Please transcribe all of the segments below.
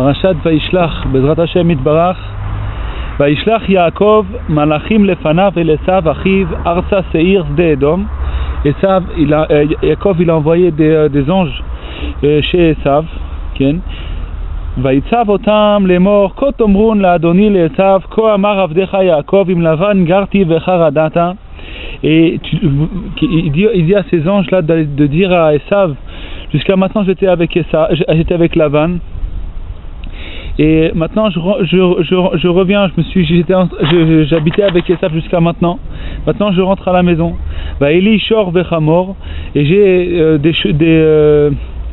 Parashat Vaishlach, Bezrat Hashem Yitbarach. Vaishlach Yaakov, Malachim lefanav et Esav achiv, Arsa Seir Sde Edom. Yaakov il a envoyé des anges chez Esav. Vaitzav otam lemor, Ko tomrun la Adoni le Esav, Ko amar avdecha Yaakov, im Lavan garti vecharadata. Et il dit à ces anges là de dire à Esav, jusqu'à maintenant j'étais avec Lavan, et maintenant je reviens, j'habitais avec Esav jusqu'à maintenant. Maintenant je rentre à la maison. Va Eli shor vechamor, et j'ai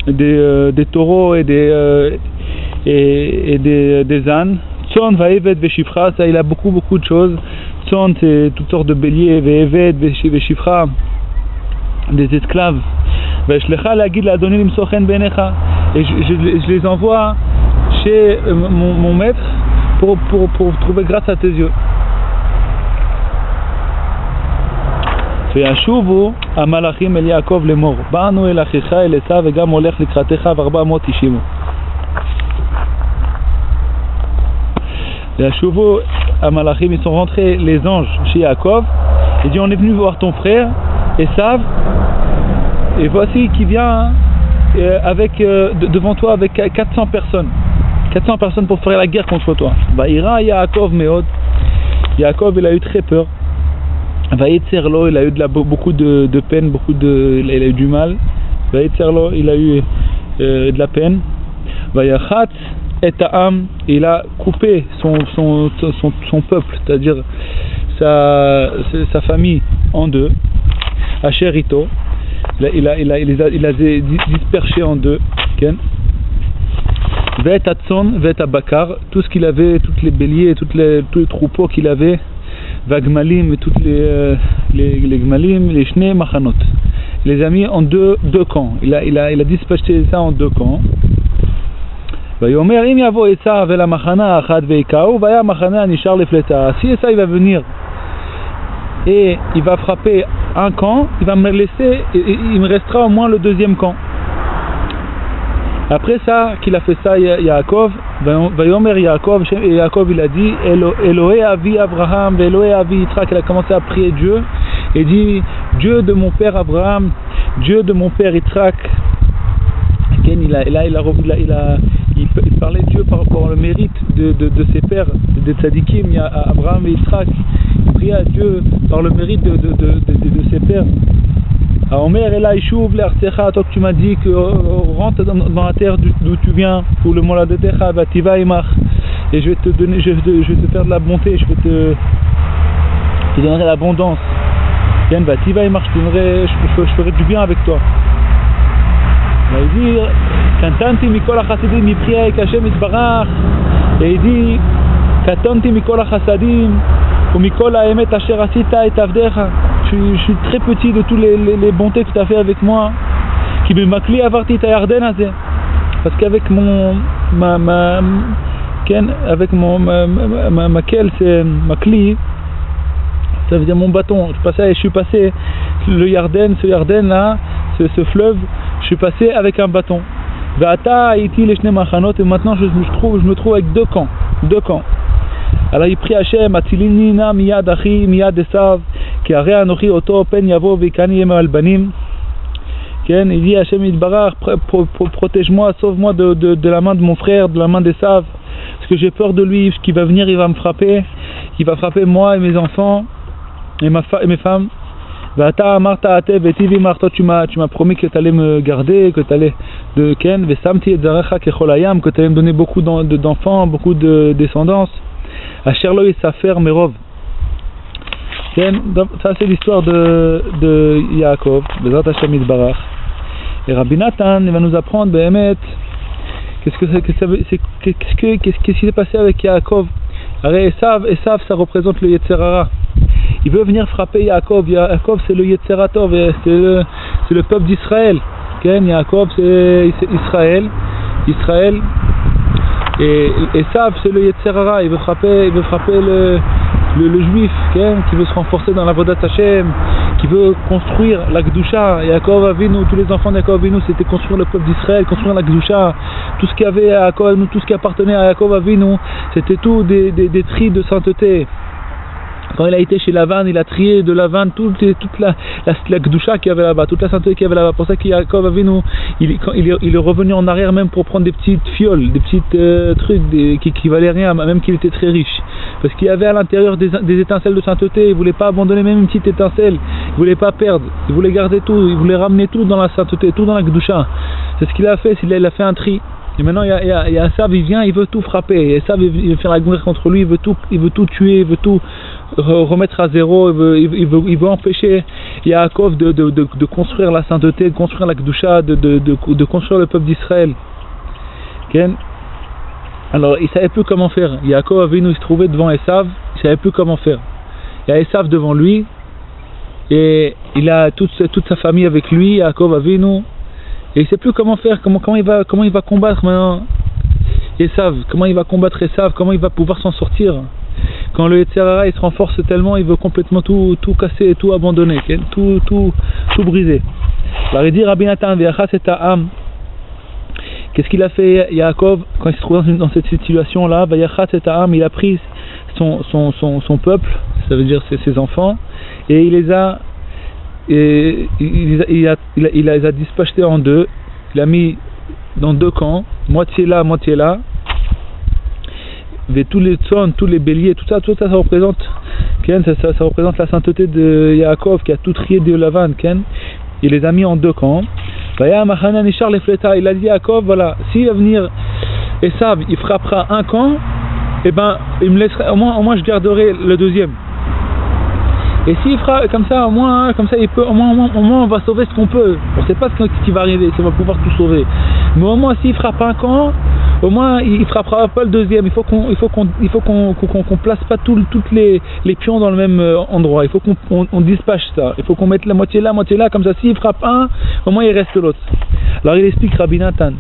des taureaux et des ânes. Tson va eved veshifra, ça il a beaucoup de choses. Tson c'est toutes sortes de béliers, ve'eved veshifra, des esclaves. Veshlecha lagid la'adoni limsochen benecha, et je les envoie chez mon maître pour trouver grâce à tes yeux. וישובו המלאכים אל יעקב לאמור, באנו אל אחיך אל עשיו וגם הולך לקראתך ו400 אישימו. וישובו המלאכים, ils sont rentrés, les anges chez Yaakov, et dit on est venu voir ton frère Esav, et voici qui vient devant toi avec 400 personnes pour faire la guerre contre toi. Vaïra Yaakov meod, Yaakov il a eu très peur. Vaïtzerlo, il a eu beaucoup de peine, il a eu du mal. Vaïtzerlo, il a eu de la peine. Vayachatz et Ta'am, il a coupé son peuple, c'est-à-dire sa famille en deux. Asherito, il les a dispersés en deux. Veta Tson, Veta Bakar, tout ce qu'il avait, tous les béliers, tous les troupeaux qu'il avait. Vagmalim, et toutes les gmalim, les shnei machanot. Il les a mis en deux camps. Il a dispatché ça en deux camps. Vayomer im yavo Esav el hamachana achad veikau, vaya machana nishar lefleta. Si Esav il va venir et il va frapper un camp, il va me laisser, il me restera au moins le deuxième camp. Après ça, qu'il a fait ça, Yaakov, Vayomer Yaakov, et Yaakov il a dit, Elohé avi Abraham, Elohé avi Yitzhak, il a commencé à prier Dieu, et dit, Dieu de mon père Abraham, Dieu de mon père Yitzhak. Il parlait de Dieu par rapport au mérite de ses pères, de tzadikim, il y a Abraham et Yitzhak, il priait à Dieu par le mérite de ses pères. Omer Elai Shuv l'Artsecha, toi que tu m'as dit que rentre dans la terre d'où tu viens, pour le Moladetecha, Vativa Imach, et je vais te donner, je vais te faire de la bonté, je te donnerai l'abondance. Viens, Vativa Imach, je ferai du bien avec toi. Il va dire, Kantanti Mikol HaChasadim, il prie avec Hashem Yitbarach, et il dit, Katanti Mikol HaChasadim, ou Mikol HaEmet Asher Asita et Avdecha. Je suis très petit de tous les bontés que tu as fait avec moi. Qui me makli avarti ta yarden azeh. Parce qu'avec ma quelle c'est makli, ça veut dire mon bâton. Je suis passé le Yarden, ce Yarden là, ce fleuve, je suis passé avec un bâton. Ve'ata iti leshne machanot, et maintenant je me trouve avec deux camps. Alors il prie Hashem, Atzilinina miyad achi miyad Esav, ki arei anochi oto pen yavo veikani yem albanim. Il dit Hashem Yitbarach, protège-moi, sauve-moi de la main de mon frère, de la main d'Esav, parce que j'ai peur de lui, parce qu'il va venir, il va me frapper, il va frapper moi et mes enfants et mes femmes. Vata amarta atev etivi marto, tu m'as promis que tu allais me garder, que tu allais vesamti et zarecha kechol hayam, que tu allais me donner beaucoup d'enfants, beaucoup de descendance. Asherlo Yisafer Merov. Ça c'est l'histoire de Yaakov, Bezrat Hashem Yitbarach. Et Rabbi Nathan il va nous apprendre qu'est-ce qui s'est passé avec Yaakov. Esav ça représente le Yetzer Hara. Il veut venir frapper Yaakov. Yaakov c'est le Yetzer Hatov, c'est le peuple d'Israël. Yaakov c'est Israël. Et Esav c'est le Yetzer Hara, il veut frapper le juif qui veut se renforcer dans la Avodat Hashem, qui veut construire la Kedusha. Yaakov Avinu, tous les enfants d'Yaakov Avinu, c'était construire le peuple d'Israël, construire la Kedusha. Tout ce qu'il y avait à Yaakov Avinu, tout ce qui appartenait à Yaakov Avinu, c'était tout des tris de sainteté. Quand il a été chez Lavan, il a trié de Lavan toute la Kedusha qu'il y avait là-bas, toute la sainteté qu'il y avait là-bas. Pour ça qu'il Yaakov Avinu, il est revenu en arrière même pour prendre des petites fioles, des petites trucs qui valaient rien, même qu'il était très riche. Parce qu'il y avait à l'intérieur des étincelles de sainteté, il voulait pas abandonner même une petite étincelle, il voulait pas perdre, il voulait garder tout, il voulait ramener tout dans la sainteté, tout dans la Kedusha. C'est ce qu'il a fait, il a fait un tri. Et maintenant il y a Esav, il vient, il veut tout frapper. Et Esav, il veut faire la guerre contre lui, il veut tout tuer, il veut tout remettre à zéro, il veut empêcher Yaakov de construire la sainteté, de construire la Kedusha, de construire le peuple d'Israël. Okay? Alors il savait plus comment faire. Yaakov Avinu, il se trouvait devant Esav, il savait plus comment faire. Il y a Esav devant lui et il a toute sa famille avec lui, Yaakov Avinu. Et il ne sait plus comment faire, comment il va combattre maintenant Esav, comment il va combattre Esav, comment il va pouvoir s'en sortir. Quand le Yetzer Hara il se renforce tellement, il veut complètement tout casser, tout abandonner, tout briser. Alors il dit Rabbi Nathan, qu'est-ce qu'il a fait Yaakov quand il se trouve dans cette situation-là? Il a pris son peuple, ça veut dire ses enfants, et il les a dispatchés en deux. Il a mis dans deux camps, moitié là, moitié là. Mais tous les tsons, tous les béliers, tout ça représente ça représente la sainteté de Yaakov qui a tout trié de Lavan. Il les a mis en deux camps. Il a dit à Yaakov, voilà, s'il va venir Esav, il frappera un camp, et ben il me laissera, au moins je garderai le deuxième. Et s'il fera comme ça, au moins il peut, au moins on va sauver ce qu'on peut. On ne sait pas ce qui va arriver, si on va pouvoir tout sauver. Mais au moins s'il frappe un camp, au moins il frappera pas le deuxième. Il faut qu'on place pas toutes les pions dans le même endroit. Il faut qu'on dispatche ça. Il faut qu'on mette la moitié là, comme ça. S'il frappe un, au moins il reste l'autre. Alors il explique Rabbi Nathan.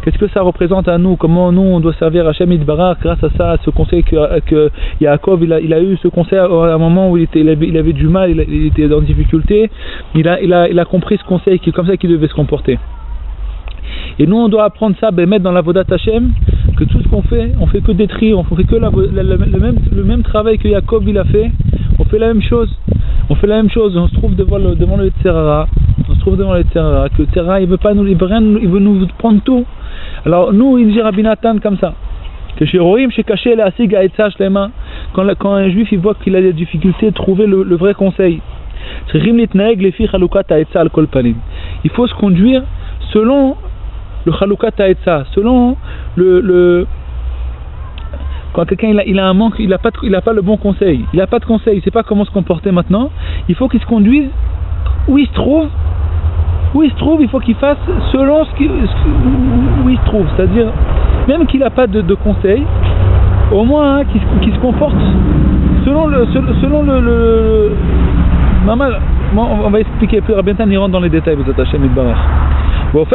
Qu'est-ce que ça représente à nous? Comment nous on doit servir Hachem Yitbarach grâce à ça, à ce conseil que Yaakov il a eu ce conseil à un moment où il avait du mal, il était dans difficulté. Il a compris ce conseil, comme ça qu'il devait se comporter. Et nous on doit apprendre ça, mettre dans la Vodat Hachem, que tout ce qu'on fait, on fait que des tris, on fait que le même travail que Yaakov il a fait. On fait la même chose. On se trouve devant le Yetzer Hara. Que le Yetzer Hara il veut nous prendre tout. Alors nous il dit Rabbi Nathan comme ça. Que chez Rohim, chez Caché, la Asig Aetzah Shlema, quand un juif il voit qu'il a des difficultés de trouver le vrai conseil. Il faut se conduire selon le Chalukat Aetzah, selon le quand quelqu'un il a un manque, il a pas le bon conseil, il a pas de conseil, il sait pas comment se comporter maintenant, il faut qu'il se conduise où il se trouve, il faut qu'il fasse selon où il se trouve, c'est-à-dire même qu'il n'a pas de conseil, au moins qu'il se comporte selon le normal. On va expliquer plus Rabbi Nathan, il rentre dans les détails, vous attachez Midbarach. Pour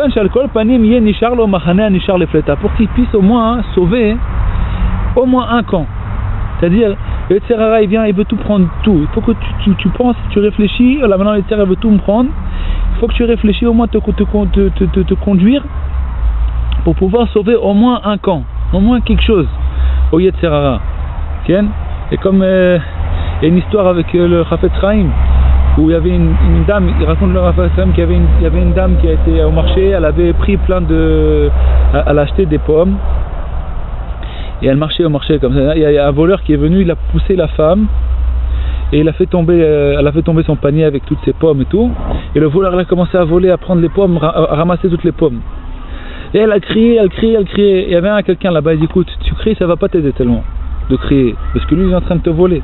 qu'il puisse au moins sauver au moins un camp. C'est-à-dire, le Yetzer Hara il vient, il veut tout prendre, tout. Il faut que tu penses, tu réfléchis. Là maintenant le Yetzer Hara veut tout me prendre. Il faut que tu réfléchis, au moins te conduire pour pouvoir sauver au moins un camp, au moins quelque chose au Yetzer Hara. Et comme il y a une histoire avec le Chafetz Chaim, où il y avait une dame, il raconte le Chafetz Chaim qu'il y avait une dame qui a été au marché, elle avait pris elle a acheté des pommes, et elle marchait au marché comme ça. Il y a un voleur qui est venu, il a poussé la femme, et elle a fait tomber son panier avec toutes ses pommes et tout, et le voleur elle a commencé à voler, à prendre les pommes, à ramasser toutes les pommes. Et elle a crié, il y avait quelqu'un là-bas, il dit écoute, tu cries, ça va pas t'aider tellement de crier, parce que lui il est en train de te voler.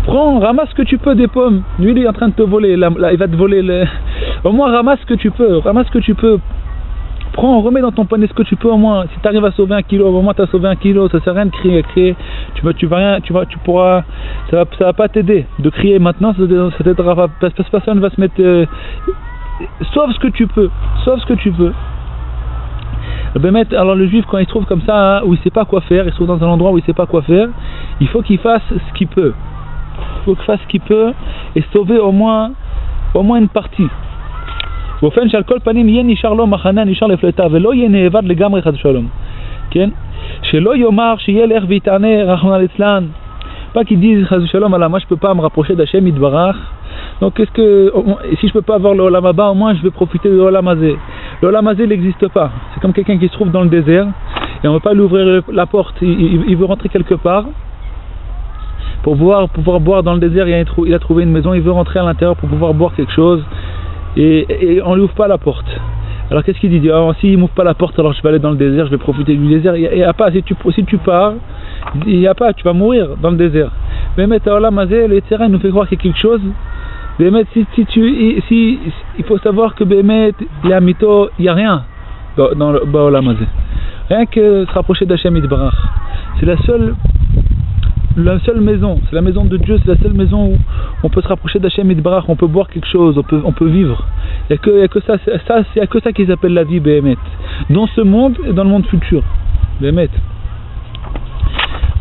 Prends, ramasse ce que tu peux des pommes. Lui il est en train de te voler, là, il va te voler au moins ramasse ce que tu peux. Prends, remets dans ton panier ce que tu peux au moins. Si tu arrives à sauver 1 kilo, au moins tu as sauvé 1 kilo, ça sert à rien de crier. Tu pourras, ça va pas t'aider. De crier maintenant, ça t'aidera pas, parce que personne va se mettre, sauve ce que tu peux. Alors le juif quand il se trouve comme ça, où il sait pas quoi faire, il se trouve dans un endroit où il sait pas quoi faire, il faut qu'il fasse ce qu'il peut. Et sauver au moins au moins une partie. באופן שעל כל פנים יהיה נשאר לו מחנה, נשאר לפלטה, ולא יהיה נאבד לגמרי חס ושלום. כן? שלא יאמר שילך ויתענה רחמנא ליצלן. Pas qu'ils disent חס ושלום, alors moi je peux pas me rapprocher d'Hachem Yitbarach. Donc qu'est-ce que, si je peux pas avoir le Olam Haba, au moins je vais profiter de l'Olam Hazé. Le Olam Hazé n'existe pas. C'est comme quelqu'un qui se trouve dans le désert et on ne veut pas lui ouvrir la porte. Il veut rentrer quelque part. Pour pouvoir boire dans le désert, il a trouvé une maison, il veut rentrer à l'intérieur pour pouvoir boire quelque chose. Et on ne lui ouvre pas la porte. Alors qu'est-ce qu'il dit? S'il ne m'ouvre pas la porte, alors je vais aller dans le désert, je vais profiter du désert. Il n'y a pas, si tu pars, il n'y a pas, tu vas mourir dans le désert. Mais mettre à Olam Hazé, le terrain nous fait croire qu'il y a quelque chose. Mais il faut savoir que Bémet, il y a Mito, il n'y a rien dans le Olam Hazé. Rien que se rapprocher d'Hachem Yitbarach. C'est la seule maison, c'est la maison de Dieu, c'est la seule maison où on peut se rapprocher d'Hachem Yitbarach, on peut boire quelque chose, on peut vivre. Il n'y a que ça qui s'appelle la vie Bémet. Dans ce monde et dans le monde futur. Bémet.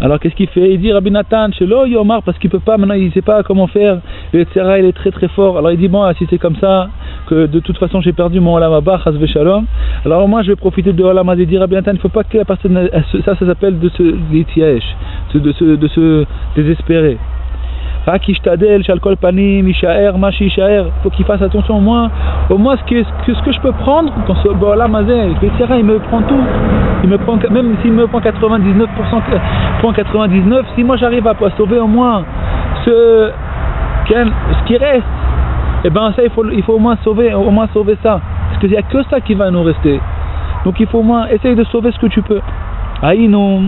Alors qu'est-ce qu'il fait? Il dit Rabbi Nathan, Shelo Yomar, parce qu'il peut pas, maintenant il ne sait pas comment faire, le Yetzirah il est très très fort. Alors il dit bon, si c'est comme ça, que de toute façon j'ai perdu mon Olam Haba, Chas Veshalom, alors moi je vais profiter de Olam Hazé. Il dit Rabbi Nathan, il ne faut pas que la personne, ça s'appelle de se Yityaesh, de se désespérer. Il faut qu'il fasse attention au moins ce que je peux prendre dans ce Olam Hazé. Le Yetzirah il me prend tout, même s'il me prend 99%, si moi j'arrive à sauver au moins ce qui reste, et ben ça il faut au moins sauver ça, parce qu'il n'y a que ça qui va nous rester. Donc il faut au moins essayer de sauver ce que tu peux. Aïnou,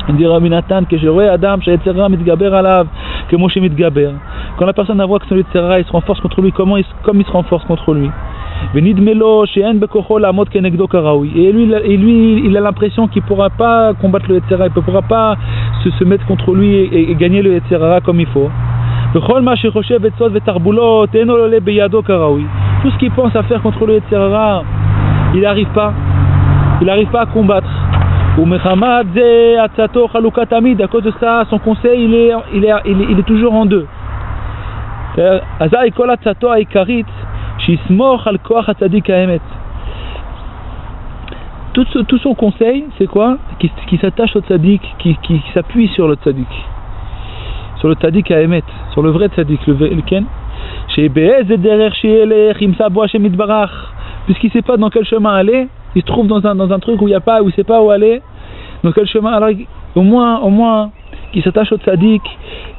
dit Rabbi Nathan, que je vois Adam, Yetzirah mitgaber alav, que Moshe mitgaber. Quand la personne voit que son Yetzirah il se renforce contre lui, comme il se renforce contre lui. Et lui il a l'impression qu'il ne pourra pas combattre le Yetzirah, il ne pourra pas se mettre contre lui et gagner le Yetzirah comme il faut. Tout ce qu'il pense à faire contre le Yetzirah, il n'arrive pas à combattre. À cause de ça, son conseil il est toujours en deux. Tout son conseil, c'est quoi? Qui s'attache au tzaddik, qui s'appuie sur le tzaddik. Sur le tzaddik à Emet, sur le vrai tzaddik, le ken. Puisqu'il ne sait pas dans quel chemin aller, il se trouve dans un truc où il ne sait pas où aller. Dans quel chemin? Alors au moins qu'il s'attache au tzaddik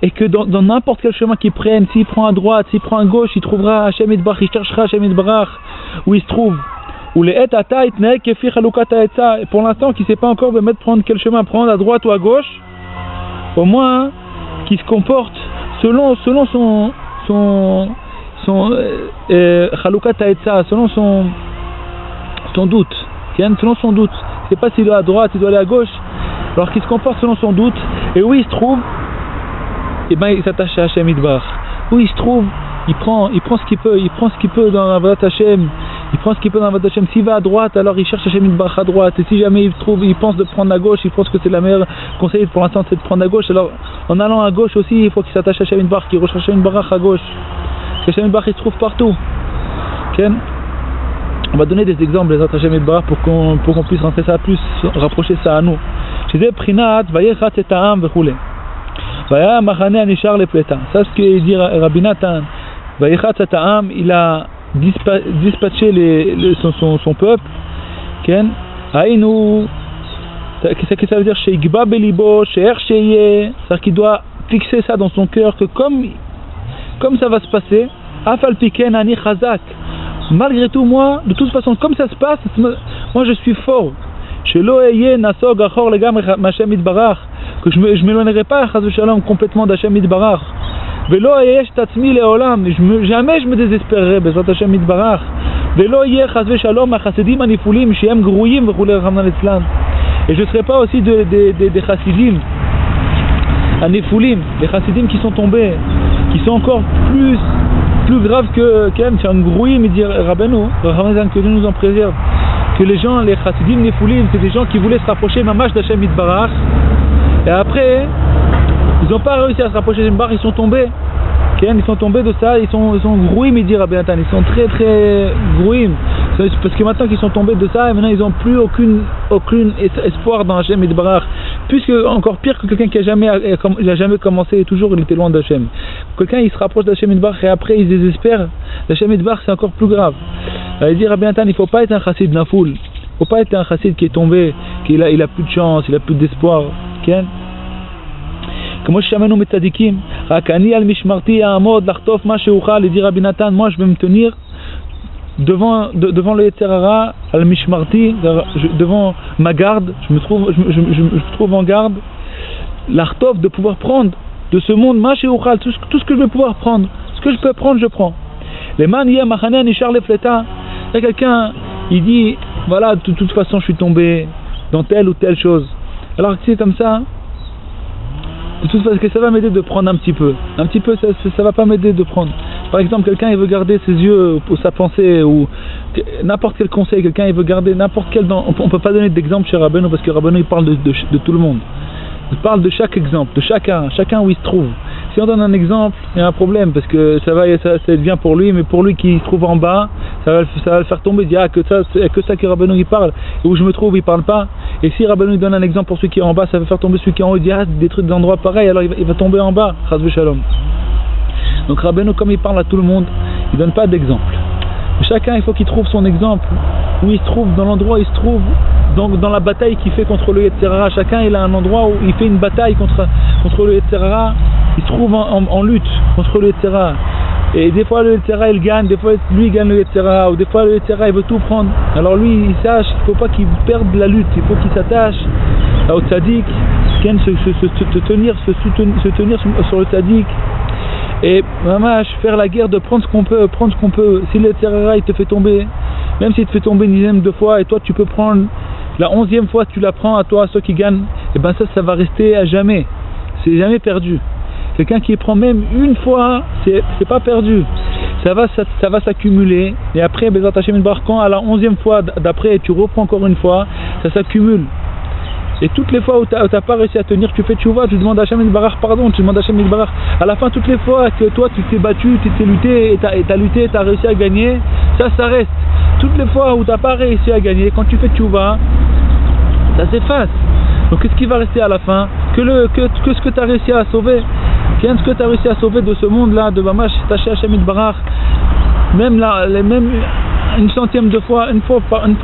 et que dans n'importe quel chemin qu'il prenne, s'il prend à droite, s'il prend à gauche, il trouvera Hachem Yitbarach, il cherchera Hachem Yitbarach où il se trouve. Ou les et pour l'instant qu'il ne sait pas encore prendre quel chemin prendre, à droite ou à gauche, au moins qu'il se comporte selon son Chalukat Ha'etza, selon son doute. Selon son doute. Il ne sait pas s'il doit à droite, s'il doit aller à gauche. Alors qu'il se comporte selon son doute. Et où il se trouve, et ben il s'attache à Hachem Yitbarach. Où il se trouve, il prend ce qu'il peut. Il prend ce qu'il peut dans la Avodat Hashem. S'il va à droite, alors il cherche Hachem Yitbarach à droite. Et si jamais il pense de prendre à gauche, il pense que c'est la meilleure conseil pour l'instant, c'est de prendre à gauche. Alors en allant à gauche aussi, il faut qu'il s'attache à Hachem Yitbarach, qu'il recherche Hachem Yitbarach à gauche. Parce que Hachem Yitbarach il se trouve partout. Okay? On va donner des exemples des Hachem Yitbarach pour qu'on puisse rapprocher ça à nous. Chez des Prinat, Vayechat et Ta'am v'choulé. Vaya Machane Anishar le Pleta. Ça, ce que dit Rabbi Nathan. Vayechat et Ta'am, il a dispatché son peuple. Ken, Aïnou. Qu'est-ce que ça veut dire? Sheikba Belibo, Sheher Sheye. C'est-à-dire qu'il doit fixer ça dans son cœur que comme ça va se passer, Afal Piken Ani Chazak. Malgré tout, moi, de toute façon, comme ça se passe, moi je suis fort. Que je m'éloignerai pas, Chas v'Shalom, complètement d'Hachem Yitbarach. Jamais je me désespérerai, Bezrat Hachem Yitbarach. Et je ne serai pas aussi des chassidim, Anefoulim, des chassidim qui sont tombés, qui sont encore plus graves c'est un grouïm, il dit Rabbeinu, que Dieu nous en préserve. Que les gens, les chassidim Nefoulim, c'est des gens qui voulaient se rapprocher mamash d'Hachem Yitbarach, et après, ils n'ont pas réussi à se rapprocher d'Hachem Yitbarach, ils sont tombés. Ils sont tombés de ça, ils sont grouim, il dit Rabbi Nathan, ils sont très très grouim. Parce que maintenant qu'ils sont tombés de ça, et maintenant ils n'ont plus aucun espoir dans Hachem Yitbarach. Puisque encore pire que quelqu'un qui a jamais commencé et toujours il était loin d'Hachem. Quelqu'un il se rapproche d'Hachem Yitbarach et après il désespère, Hachem Yitbarach c'est encore plus grave. Il dit Rabbi Nathan, il ne faut pas être un chassid nafoul. Il ne faut pas être un chassid qui est tombé, il a plus de chance, il a plus d'espoir. Comme ששמענו מצדיקים, רק אני על משמרתי אעמוד לחטוף מה שאוכל, dit Rabbi Nathan, moi je vais me tenir devant le Yetzer Hara, al mishmarti, devant ma garde, je me trouve en garde, l'artov de pouvoir prendre de ce monde, ma sheouchal, tout ce que je vais pouvoir prendre, ce que je peux prendre, je prends. Les man yeh machane nishar lefleta, il y a quelqu'un, il dit, voilà, de toute façon je suis tombé dans telle ou telle chose. Alors que c'est comme ça, de toute façon, ça va m'aider de prendre un petit peu, ça va pas m'aider de prendre. Par exemple, quelqu'un il veut garder ses yeux ou sa pensée ou n'importe quel conseil, quelqu'un il veut garder n'importe quel... On peut pas donner d'exemple chez Rabbeinu parce que Rabbeinu il parle de tout le monde. Il parle de chaque exemple, de chacun où il se trouve. Si on donne un exemple, il y a un problème parce que ça devient pour lui, mais pour lui qui se trouve en bas, ça va le faire tomber, il dit que ça que Rabbeinu il parle, et où je me trouve il parle pas. Et si Rabbeinu donne un exemple pour celui qui est en bas, ça va faire tomber celui qui est en haut, il dit des trucs d'endroits pareils, alors il va tomber en bas. Chas v'shalom. Donc Rabbeinu, comme il parle à tout le monde, il ne donne pas d'exemple. Chacun, il faut qu'il trouve son exemple, où il se trouve, dans l'endroit où il se trouve, donc dans la bataille qu'il fait contre le Yetzer Hara. Chacun, il a un endroit où il fait une bataille contre le Yetzer Hara, il se trouve en lutte contre le Yetzer Hara. Et des fois le Yetzer Hara il gagne, des fois lui il gagne le Yetzer Hara, ou des fois le Yetzer Hara il veut tout prendre. Alors lui, il sache qu'il ne faut pas qu'il perde la lutte, il faut qu'il s'attache au tzaddik, se tenir sur le tzaddik. Et mamash, faire la guerre de prendre ce qu'on peut. Si le Yetzer Hara il te fait tomber, même s'il te fait tomber une dizaine de fois et toi tu peux prendre la 11e fois, tu la prends à toi, à ceux qui gagnent, et ben ça va rester à jamais, c'est jamais perdu. Quelqu'un qui prend même une fois, c'est pas perdu, ça va s'accumuler, et après Bezrat Hashem Yitbarach, quand à la 11e fois d'après tu reprends encore une fois, ça s'accumule. Et toutes les fois où tu n'as pas réussi à tenir, tu fais tchouva, tu demandes à Hashem Yitbarach pardon, tu demandes à Hashem Yitbarach. À la fin, toutes les fois que toi tu t'es battu, tu t'es lutté, et tu as lutté, tu as réussi à gagner, ça reste. Toutes les fois où tu n'as pas réussi à gagner, quand tu fais tchouva, ça s'efface. Donc qu'est-ce qui va rester à la fin? Que ce que tu as réussi à sauver. Ce que tu as réussi à sauver de ce monde-là, de Mamash, Taché Hashem Yitbarach, même une centième de fois, une fois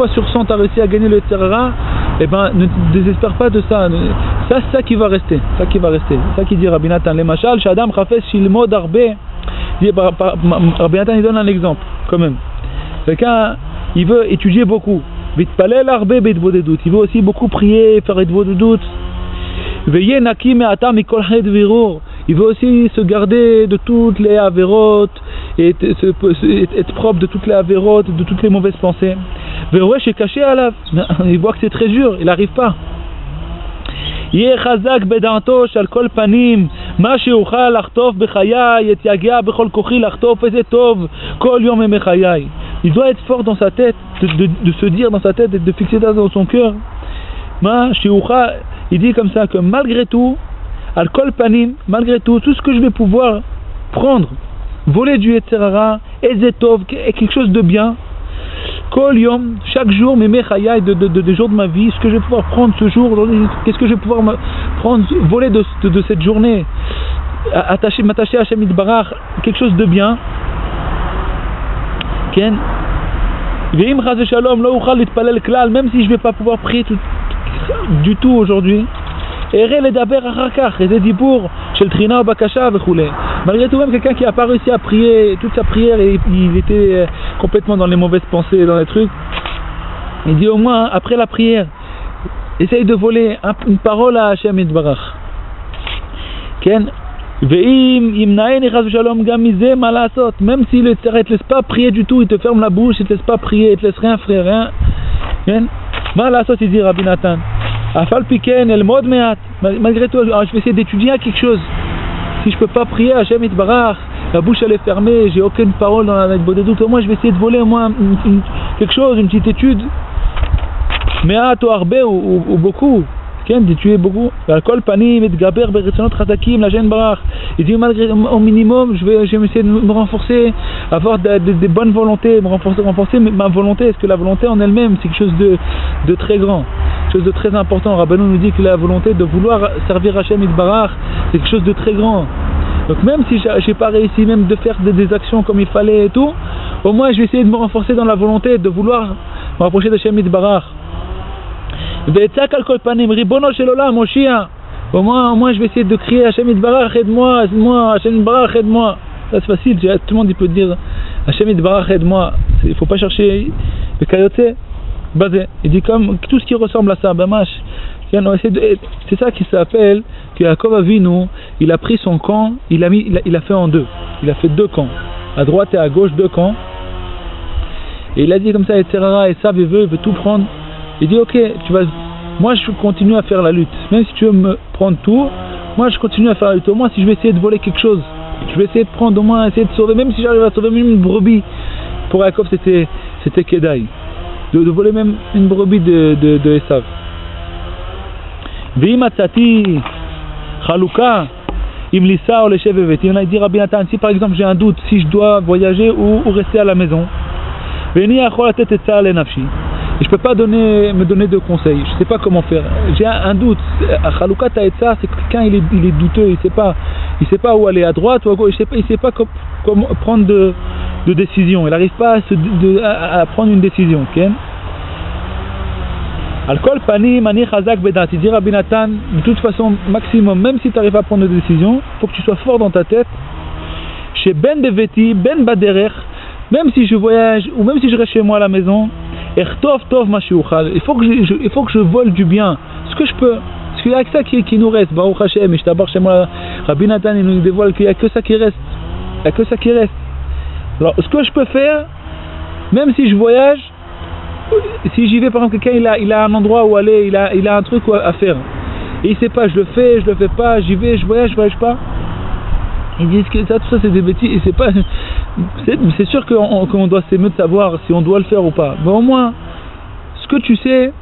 sur 100, tu as réussi à gagner le Yetzer Hara, eh ben, ne désespère pas de ça. C'est ça qui va rester. C'est ça qui dit Rabbi Nathan. Les machal, Shadam, Chafes, Shilmod, Arbe. Rabbi Nathan, il donne un exemple, quand même. Quelqu'un, il veut étudier beaucoup. Vitpalel, Arbe, Betvodedout. Il veut aussi beaucoup prier, faire Betvodedout. Veye, Naki, Me'ata, Mikol, Hed, Virur. Il veut aussi se garder de toutes les avérotes, et être propre de toutes les avérotes, de toutes les mauvaises pensées. Il voit que c'est très dur, il n'arrive pas. Il doit être fort dans sa tête, de se dire dans sa tête, et de fixer ça dans son cœur. Il dit comme ça que malgré tout, malgré tout ce que je vais pouvoir prendre, voler du Yetzer Hara, Ezetov, quelque chose de bien, Kol Yom, chaque jour, mes mechayai des jours de ma vie, ce que je vais pouvoir prendre ce jour, qu'est-ce que je vais pouvoir prendre, voler de cette journée, m'attacher à Hashem Yitbarach, quelque chose de bien. Ken, Ve'im Chaz Shalom, lo uchal litpalel klal, même si je ne vais pas pouvoir prier du tout aujourd'hui. Malgré tout, même quelqu'un qui n'a pas réussi à prier toute sa prière et il était complètement dans les mauvaises pensées, dans les trucs, il dit au moins après la prière, essaye de voler une parole à Hashem Yitbarach. Même si le Yetzer Hara ne te laisse pas prier du tout, il te ferme la bouche, il ne te laisse pas prier, il ne te laisse rien faire, rien. Malasot, il dit Rabbi Nathan. Afal piken el mod meat. Malgré tout, je vais essayer d'étudier quelque chose. Si je peux pas prier à Hashem Yitbarach, la bouche elle est fermée, j'ai aucune parole dans la Bodedut, au moins je vais essayer de voler au moins quelque chose, une petite étude. Meat ou arbe ou beaucoup. tu es beaucoup. Il dit malgré au minimum, je vais essayer de me renforcer, avoir des bonnes volontés, me renforcer ma volonté. Est-ce que la volonté en elle-même, c'est quelque chose de très grand, quelque chose de très important. Rabbeinu nous dit que la volonté de vouloir servir Hachem Yitbarach, c'est quelque chose de très grand. Donc même si j'ai pas réussi même de faire des actions comme il fallait et tout, au moins je vais essayer de me renforcer dans la volonté de vouloir me rapprocher d'Hachem Yitbarach. Au moins je vais essayer de crier Hachem Yitbarach, aide-moi, Hachem Yitbarach, aide-moi. Ça c'est facile, tout le monde il peut dire Hachem Yitbarach, aide-moi. Il faut pas chercher le cailloté. Il dit comme tout ce qui ressemble à ça, c'est ça qui s'appelle que Yaakov Avinu, il a pris son camp, il a fait en deux. Il a fait deux camps, à droite et à gauche, deux camps. Et il a dit comme ça, etc. Et ça, il veut tout prendre. Il dit ok, moi je continue à faire la lutte. Même si tu veux me prendre tout, moi je continue à faire la lutte. Au moins si je vais essayer de voler quelque chose, je vais essayer de prendre, au moins essayer de sauver, même si j'arrive à sauver même une brebis. Pour Yaakov c'était Kedaï. De voler même une brebis de Esav. V'imatzati Chaluka Imlisa ou le Shevevet. Il a dit Rabbi Nathan, si par exemple j'ai un doute si je dois voyager ou rester à la maison. Veni achol la tête et ça les nafshi. Et je peux pas me donner de conseils. Je sais pas comment faire. J'ai un doute. À Chaluka Taetsa, c'est que quelqu'un il est douteux. Il sait pas où aller, à droite ou à gauche. Il sait pas comment prendre de décision. Il n'arrive pas à prendre une décision. Okay? Al-Kol Pani Mani Chazak Bedat. Il dit Rabbi Nathan, de toute façon, maximum, même si tu n'arrives pas à prendre de décision, il faut que tu sois fort dans ta tête. Chez Ben Beveti, Ben Baderer, même si je voyage ou même si je reste chez moi à la maison, Ertov Tov Mashiuchal, il faut que je vole du bien, ce que je peux. Parce qu'il y a que ça qui nous reste. Baruch Hashem, et je t'aborde chez moi. Rabbi Nathan, il nous dévoile qu'il n'y a que ça qui reste. Il n'y a que ça qui reste. Alors, ce que je peux faire, même si je voyage, si j'y vais, par exemple, quelqu'un il a un endroit où aller, il a un truc à faire. Et il sait pas, je le fais pas, j'y vais, je voyage pas. Ils disent que tout ça c'est des bêtises, et c'est sûr qu'on doit s'aimer de savoir si on doit le faire ou pas. Mais au moins, ce que tu sais,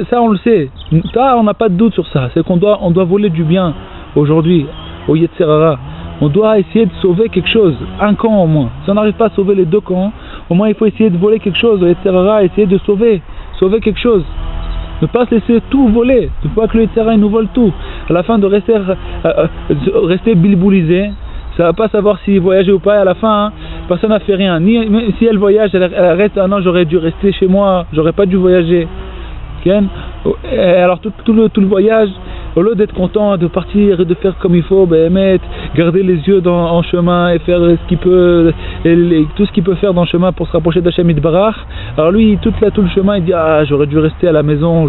ça on le sait. Ça, on n'a pas de doute sur ça. C'est qu'on doit voler du bien aujourd'hui, au Yetzerara. On doit essayer de sauver quelque chose, un camp au moins. Si on n'arrive pas à sauver les deux camps, au moins il faut essayer de voler quelque chose, etc. Essayer de sauver quelque chose. Ne pas se laisser tout voler, ne pas que le etc. nous vole tout. À la fin de rester bilboulisé, ça va pas savoir si voyager ou pas, et à la fin, personne n'a fait rien. Ni si elle voyage, elle reste, ah non, j'aurais dû rester chez moi, j'aurais pas dû voyager. Et alors tout le voyage, au lieu d'être content de partir et de faire comme il faut, garder les yeux en chemin et faire ce qu'il peut, tout ce qu'il peut faire dans le chemin pour se rapprocher d'Hachem Yitbarach. Alors lui, tout le chemin, il dit j'aurais dû rester à la maison.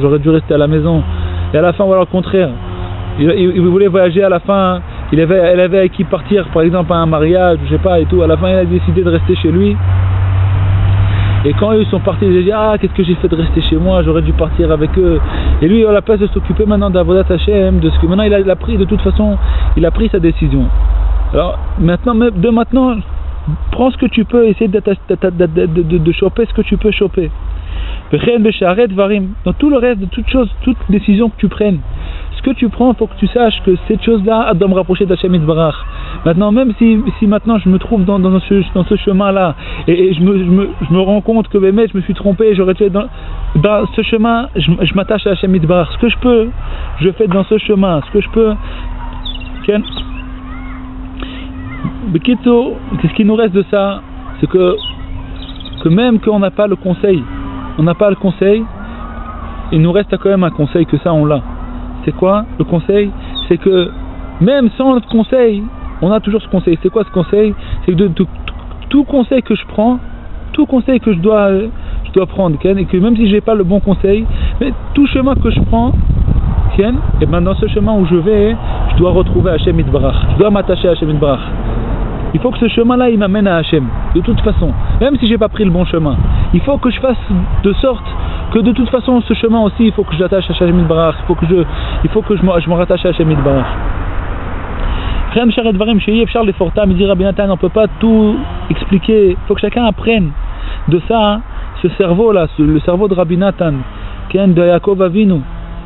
Et à la fin, voilà le contraire. Il voulait voyager à la fin. Elle avait avec qui partir, par exemple à un mariage, je sais pas et tout. À la fin, il a décidé de rester chez lui. Et quand ils sont partis, il a dit qu'est-ce que j'ai fait de rester chez moi, j'aurais dû partir avec eux. Et lui, à la place de s'occuper maintenant d'Avodat Hashem, de ce que maintenant il a pris, de toute façon, il a pris sa décision. Alors maintenant, prends ce que tu peux, essayer de choper ce que tu peux choper. Dans tout le reste de toutes choses, toute décision que tu prennes, ce que tu prends, il faut que tu saches que cette chose-là doit me rapprocher d'Hachem Yitbarach. Maintenant, même si maintenant je me trouve dans ce chemin-là, et je me rends compte que je me suis trompé, j'aurais dû être dans ce chemin, je m'attache à Hachem Yitbarach. Ce que je peux, je fais dans ce chemin. Ce que je peux. Ce qui nous reste de ça, c'est que même qu'on n'a pas le conseil, il nous reste quand même un conseil, que ça on l'a. C'est quoi le conseil? C'est que même sans notre conseil, on a toujours ce conseil. C'est quoi ce conseil? C'est que tout conseil que je prends, tout conseil que je dois prendre, et que même si j'ai pas le bon conseil, mais tout chemin que je prends, et ben dans ce chemin où je vais, je dois retrouver Hachem Yitbarach. Je dois m'attacher à Hachem Yitbarach. Il faut que ce chemin-là, il m'amène à Hachem. De toute façon, même si j'ai pas pris le bon chemin, il faut que je fasse de sorte que de toute façon, ce chemin aussi, il faut que je l'attache à Hachem Yitbarach. Il faut que je me rattache à Hachem Yitbarach. On ne peut pas tout expliquer. Il faut que chacun apprenne de ça, ce cerveau-là, le cerveau de Rabbi Nathan, de Yaakov Avinu.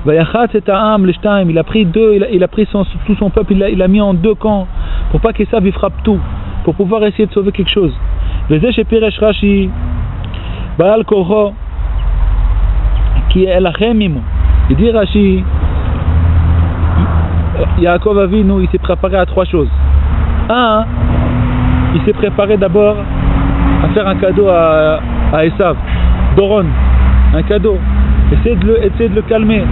Vayachat et Ta'am l'Eshtaim, il a pris deux, il a pris tout son peuple, il a mis en deux camps, pour pas qu'Esav il frappe tout, pour pouvoir essayer de sauver quelque chose. Vezeh shepiresh Rashi, Baal Korho, qui est Elachem imo. Il dit Rashi, Yaakov Avinu, il s'est préparé à trois choses. Un, il s'est préparé d'abord à faire un cadeau à Esav, Doron, un cadeau. Essayer de le calmer.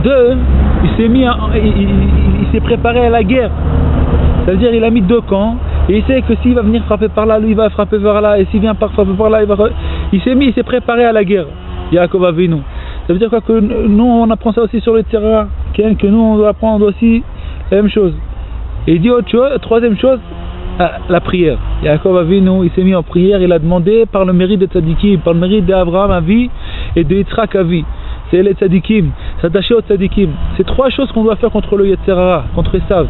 Deux, il s'est préparé à la guerre. C'est-à-dire il a mis deux camps et il sait que s'il va venir frapper par là, lui il va frapper par là, et s'il vient par frapper par là, il s'est préparé à la guerre. Yaakov Avinu. Ça veut dire quoi? Que nous on apprend ça aussi sur le terrain, que nous on doit apprendre aussi la même chose. Et il dit autre chose, troisième chose, la prière. Yaakov Avinu, il s'est mis en prière, il a demandé par le mérite de Tzadikim, par le mérite d'Abraham Avi et de Yitzhak Avi. C'est les Tzadikim, s'attacher aux Tzadikim. C'est trois choses qu'on doit faire contre le Yetzer Hara, contre Esav.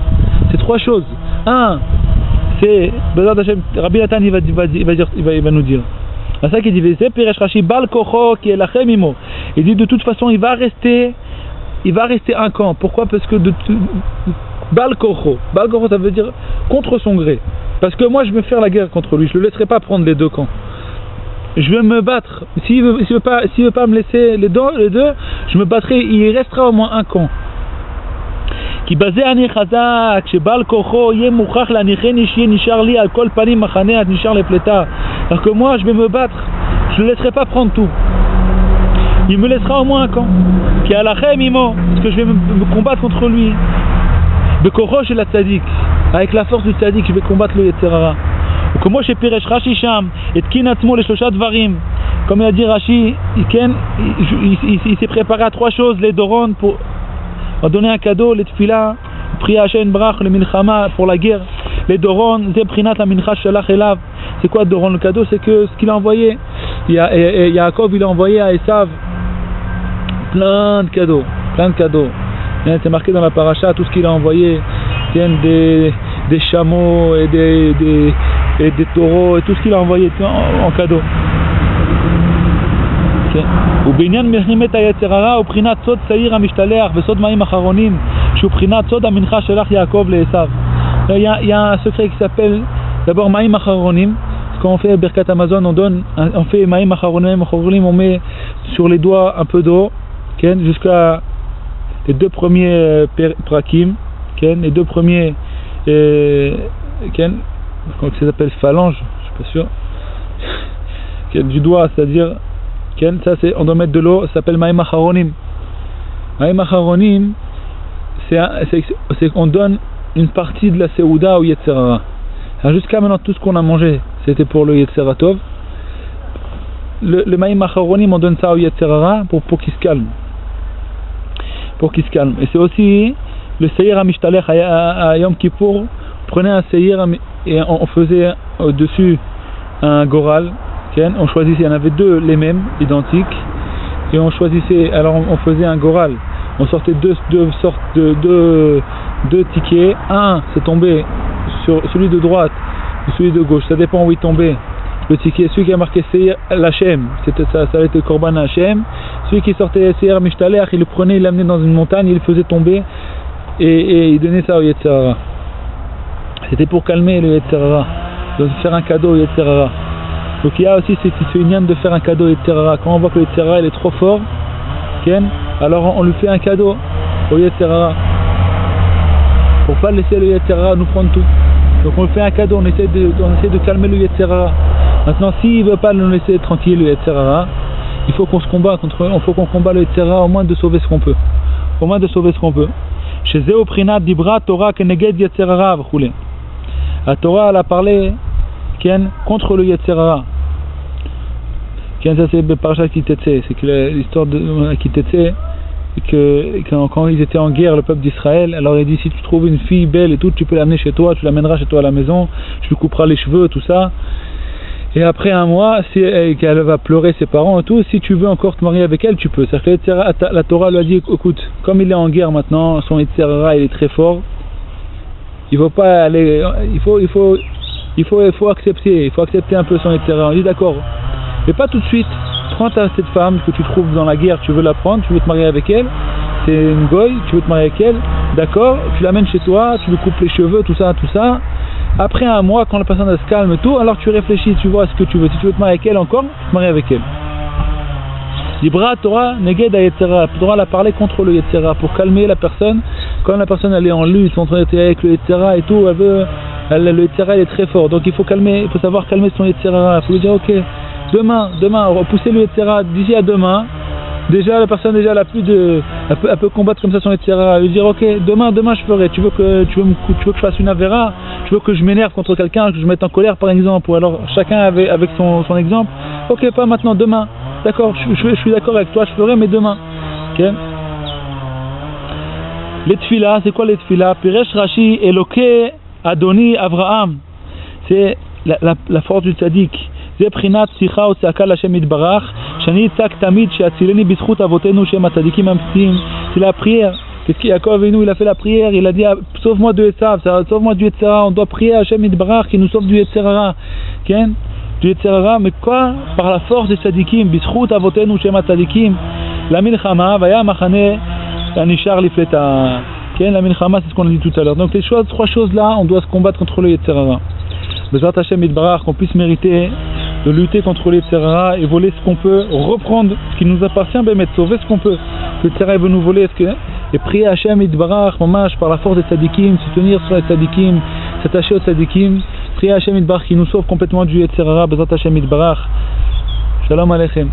C'est trois choses. Un, c'est, Rabbi Nathan il va nous dire. C'est ça qu'il dit, c'est Piresh Rashi Baal Kocho qui est Lachem imo. Il dit de toute façon il va rester un camp. Pourquoi? Parce que Baal Kocho ça veut dire contre son gré. Parce que moi je vais faire la guerre contre lui, je ne le laisserai pas prendre les deux camps. Je vais me battre. S'il veut pas me laisser les deux, je me battrai, il restera au moins un camp. Qui basé ani chazak, chez Baal Kocho, yé mouchach la nicheni shie nishar li al kol panim machane at nishar le pleta. Alors que moi je vais me battre, je ne le laisserai pas prendre tout. Il me laissera au moins un camp. Qui a la imo, parce que je vais me combattre contre lui. De Korosh et la Tzadik, avec la force du Tzadik, je vais combattre le Yetzer Hara. Comme moi, chez Piresh Rashi Sham, et Tkinatzmo les Shoshat Varim, comme il a dit Rashi, il s'est préparé à trois choses, les Doron pour donner un cadeau, les Tfila, prier Hashem Brach, le Milchama pour la guerre, les Doron, Zeprinat la Mincha Shalach Elav. C'est quoi Doron? Le cadeau, c'est que ce qu'il a envoyé. Yaakov, il a envoyé à Esav plein de cadeaux. C'est marqué dans la paracha, tout ce qu'il a envoyé, des chameaux et des taureaux et tout ce qu'il a envoyé en cadeau. Il y a un secret qui s'appelle d'abord Maïm Acharonim. Quand on fait Birkat Amazon, on fait Maïm Acharonim, on met sur les doigts un peu d'eau jusqu'à les deux premiers prakim, les deux premiers comment ça s'appelle, phalanges, je suis pas sûr, du doigt, c'est-à-dire ça c'est, on doit mettre de l'eau, ça s'appelle Maïm Acharonim. Maïm Acharonim, c'est qu'on donne une partie de la Seouda au Yetzer Hara. Alors jusqu'à maintenant tout ce qu'on a mangé c'était pour le Yetzer Hara Tov. Le Maïm Acharonim, on donne ça au Yetzer Hara pour qu'il se calme. Et c'est aussi le Seir HaMishtalech à Yom Kippour. Prenez un Seir et on faisait au-dessus un goral. On choisissait, il y en avait deux les mêmes, identiques. Et on choisissait, alors on faisait un goral. On sortait deux sortes de deux tickets. Un, c'est tombé sur celui de droite ou celui de gauche. Ça dépend où il tombait. Le ticket, celui qui a marqué Seir l'Hachem, ça a été Korban Hachem. Celui qui sortait Seir Mishtalech, il le prenait, il l'amenait dans une montagne, il le faisait tomber et il donnait ça au Yetzer Hara. C'était pour calmer le Yetzer Hara, de faire un cadeau au Yetzer Hara. Donc il y a aussi ce union de faire un cadeau au Yetzer Hara. Quand on voit que le Yetzer Hara il est trop fort, alors on lui fait un cadeau au Yetzer Hara. Pour pas laisser le Yetzer Hara nous prendre tout. Donc on lui fait un cadeau, on essaie de calmer le Yetzer Hara. Maintenant s'il ne veut pas nous laisser tranquille le Yetzer Hara, il faut qu'on se combat contre eux, il faut qu'on combat le Yetzer Hara au moins de sauver ce qu'on peut. Chez Zéo Prinat Dibra Torah Keneged Yetzer Hara v'choulé. La Torah elle a parlé contre le Yetzer Hara. Ça c'est Parashat Ki Tetzé, c'est que l'histoire de Ki Tetzé, que quand ils étaient en guerre, le peuple d'Israël, alors il dit si tu trouves une fille belle et tout, tu peux l'amener chez toi, tu l'amèneras chez toi à la maison, tu lui couperas les cheveux, tout ça. Et après un mois, si elle va pleurer ses parents et tout, si tu veux encore te marier avec elle, tu peux. C'est-à-dire que la Torah lui a dit, écoute, comme il est en guerre maintenant, son Yetzer Hara il est très fort, il faut pas aller, il faut accepter un peu son Yetzer Hara. On dit d'accord, mais pas tout de suite, quand tu as cette femme que tu trouves dans la guerre, tu veux la prendre, tu veux te marier avec elle, c'est une goy, tu veux te marier avec elle, d'accord, tu l'amènes chez toi, tu lui coupes les cheveux, tout ça. Après un mois, quand la personne se calme et tout, alors tu réfléchis, tu vois ce que tu veux. Si tu veux te marier avec elle encore, tu te maries avec elle. Libra Torah neged à Yetzera. Torah l'a parlé contre le Yetzera pour calmer la personne. Quand la personne elle est en lutte contre avec le Yetzera et tout, le Yetzera il est très fort. Donc il faut savoir calmer son Yetzera. Il faut lui dire ok, demain, repousser le Yetzera d'ici à demain. Déjà la personne elle peut combattre comme ça son Yetzera. Lui dire ok, demain je ferai. Tu veux que je fasse une avéra? Tu veux que je m'énerve contre quelqu'un, que je me mette en colère par exemple? Ou alors chacun avec son exemple. Ok, pas maintenant, demain. D'accord, je suis d'accord avec toi, je ferai, mais demain. Ok. Les tefila, c'est quoi les tefila? Piresh Rashi, Eloke, Adoni, Avraham. C'est la force du tzaddik. C'est prinat sicha ou seakal Hashem itbarach. Shani tzak tamid sheatzileni bischut avotenu shem atzadikim amtim. C'est la prière. Qu'est-ce qu'il y a quand nous il a fait la prière, il a dit sauve-moi de Etzav, sauve-moi du Yetzera. On doit prier à Hashem itbarach qui nous sauve du Yetzera. Ok. Du Yetzera, mais quoi? Par la force des tzadikim, bischut avotenu shem tzadikim, la milchama, vaya machane, anishar lifleta. La milchama, c'est ce qu'on a dit tout à l'heure. Donc les trois choses là, on doit se combattre contre le Yetzera. Bezrat Hashem itbarach, qu'on puisse mériter de lutter contre le Yetzera et voler ce qu'on peut, reprendre ce qui nous appartient, mais sauver ce qu'on peut. Le Yetzera veut nous voler, et prier Hashem itbarach, mamash, par la force des tzadikim, se tenir sur les tzadikim, s'attacher aux tzadikim. Priez Hashem itbarach qui nous sauve complètement du Yetzera. Bezrat Hashem itbarach. Shalom aleichem.